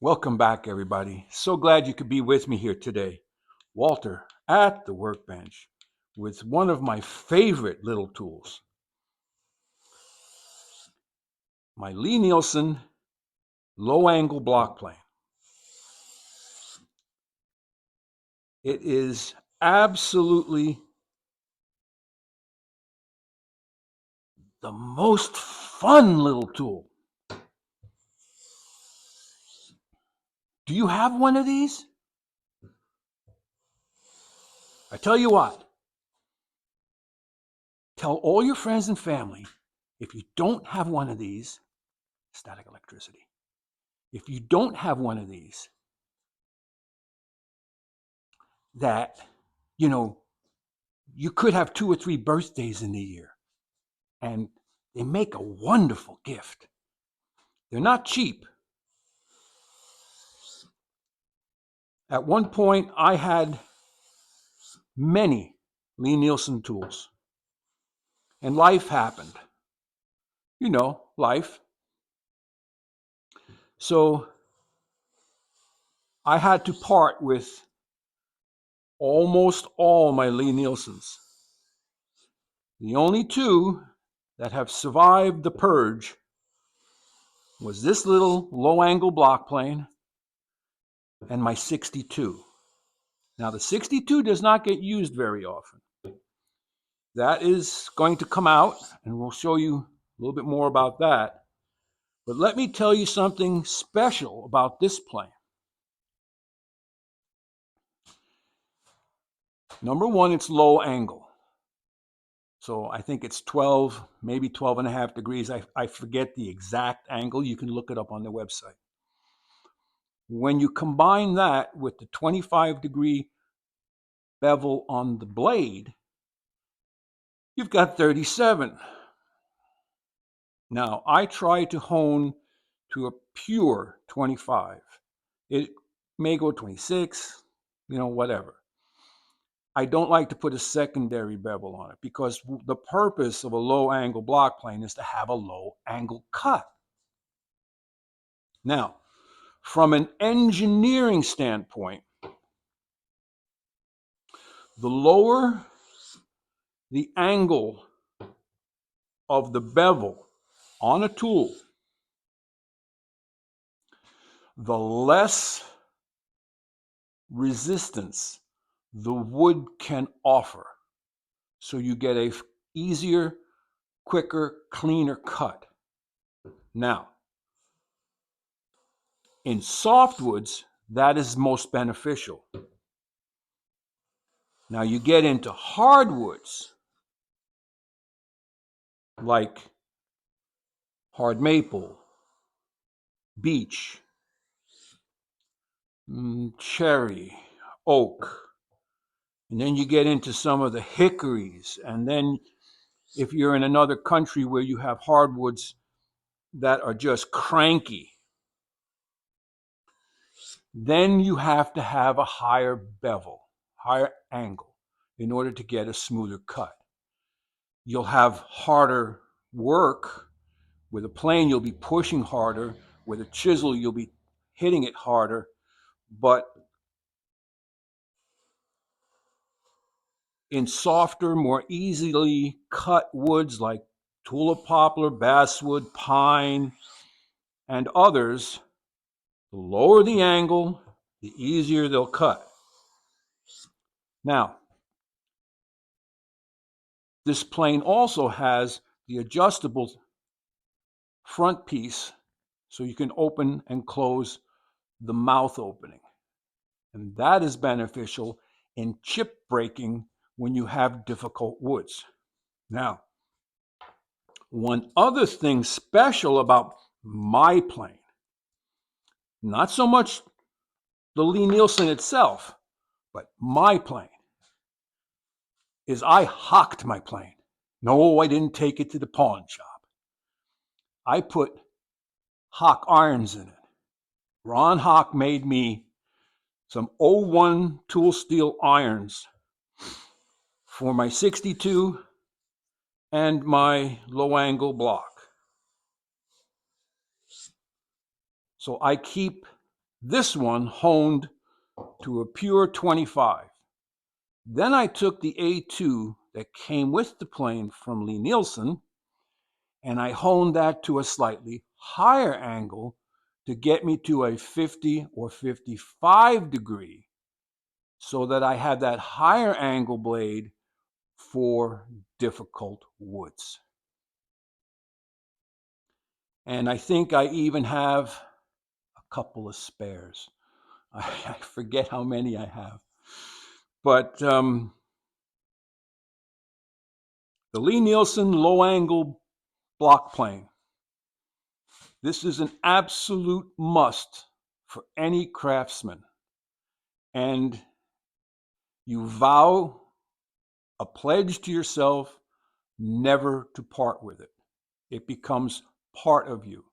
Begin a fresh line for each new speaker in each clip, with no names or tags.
Welcome back, everybody. So glad you could be with me here today. Walter at the workbench with one of my favorite little tools, my Lie-Nielsen low angle block plane. It is absolutely the most fun little tool. Do you have one of these? I tell you what, tell all your friends and family if you don't have one of these, static electricity. If you don't have one of these, that, you know, you could have 2 or 3 birthdays in the year, and they make a wonderful gift. They're not cheap. At one point, I had many Lie-Nielsen tools, and life happened. You know, life. So I had to part with almost all my Lie-Nielsens. The only two that have survived the purge was this little low-angle block plane and my 62. Now, the 62 does not get used very often. That is going to come out, and we'll show you a little bit more about that. But let me tell you something special about this plane. Number one, it's low angle. So I think it's 12, maybe 12 and a half degrees. I forget the exact angle. You can look it up on the website. When you combine that with the 25-degree bevel on the blade, you've got 37. Now, I try to hone to a pure 25. It may go 26, whatever. I don't like to put a secondary bevel on it because the purpose of a low angle block plane is to have a low angle cut. Now, from an engineering standpoint, the lower the angle of the bevel on a tool, the less resistance the wood can offer. So you get a easier, quicker, cleaner cut. Now, in softwoods, that is most beneficial. Now you get into hardwoods, like hard maple, beech, cherry, oak, and then you get into some of the hickories, and then if you're in another country where you have hardwoods that are just cranky, then you have to have a higher bevel, higher angle, in order to get a smoother cut. You'll have harder work. With a plane, you'll be pushing harder. With a chisel, you'll be hitting it harder. But in softer, more easily cut woods like tulip poplar, basswood, pine, and others, the lower the angle, the easier they'll cut. Now, this plane also has the adjustable front piece, so you can open and close the mouth opening. And that is beneficial in chip breaking when you have difficult woods. Now, one other thing special about my plane, not so much the Lie-Nielsen itself, but my plane, is I hocked my plane. No, I didn't take it to the pawn shop. I put Hock irons in it. Ron Hock made me some '01 tool steel irons for my 62 and my low angle block. So I keep This one honed to a pure 25. Then I took the A2 that came with the plane from Lie-Nielsen, and I honed that to a slightly higher angle to get me to a 50 or 55 degree, so that I had that higher angle blade for difficult woods. And I think I even have a couple of spares. I forget how many I have. But the Lie-Nielsen low angle block plane. This is an absolute must for any craftsman. And you vow a pledge to yourself never to part with it. It becomes part of you.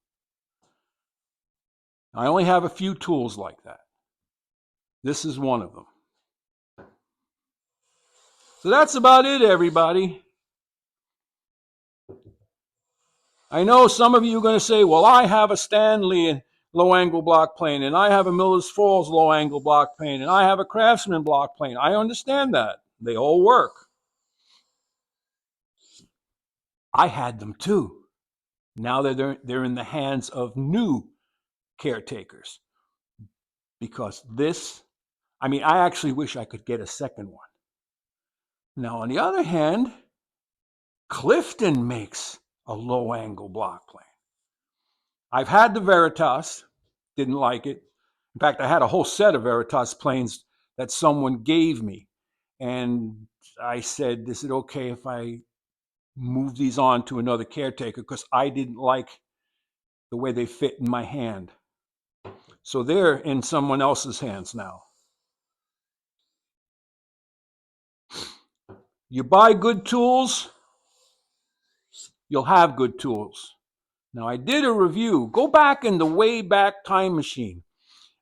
I only have a few tools like that. This is one of them. So that's about it, everybody. I know some of you are going to say, well, I have a Stanley low angle block plane, and I have a Miller's Falls low angle block plane, and I have a Craftsman block plane. I understand that. They all work. I had them too. Now they're in the hands of new caretakers. Because I actually wish I could get a second one. Now, on the other hand, Clifton makes a low angle block plane. I've had the Veritas, didn't like it. In fact, I had a whole set of Veritas planes that someone gave me. And I said, is it okay if I move these on to another caretaker? Because I didn't like the way they fit in my hand. So they're in someone else's hands now. You buy good tools, you'll have good tools. Now, I did a review. Go back in the way back time machine.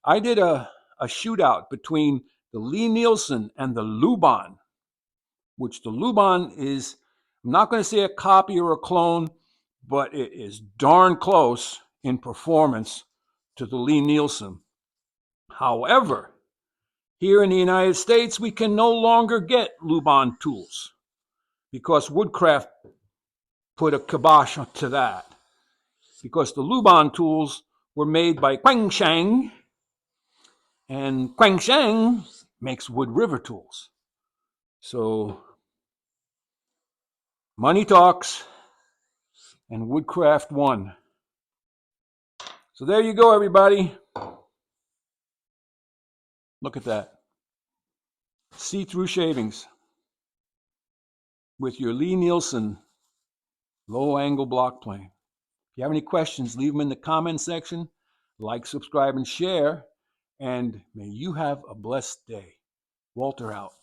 I did a shootout between the Lie-Nielsen and the Luban, which the Luban is, I'm not going to say a copy or a clone, but it is darn close in performance to the Lie-Nielsen. However, here in the United States, we can no longer get Luban tools because Woodcraft put a kibosh to that. Because the Luban tools were made by Quangsheng, and Quangsheng makes Wood River tools. So money talks, and Woodcraft won. So there you go, everybody. Look at that. See-through shavings with your Lie-Nielsen low-angle block plane. If you have any questions, leave them in the comment section. Like, subscribe, and share. And may you have a blessed day. Walter out.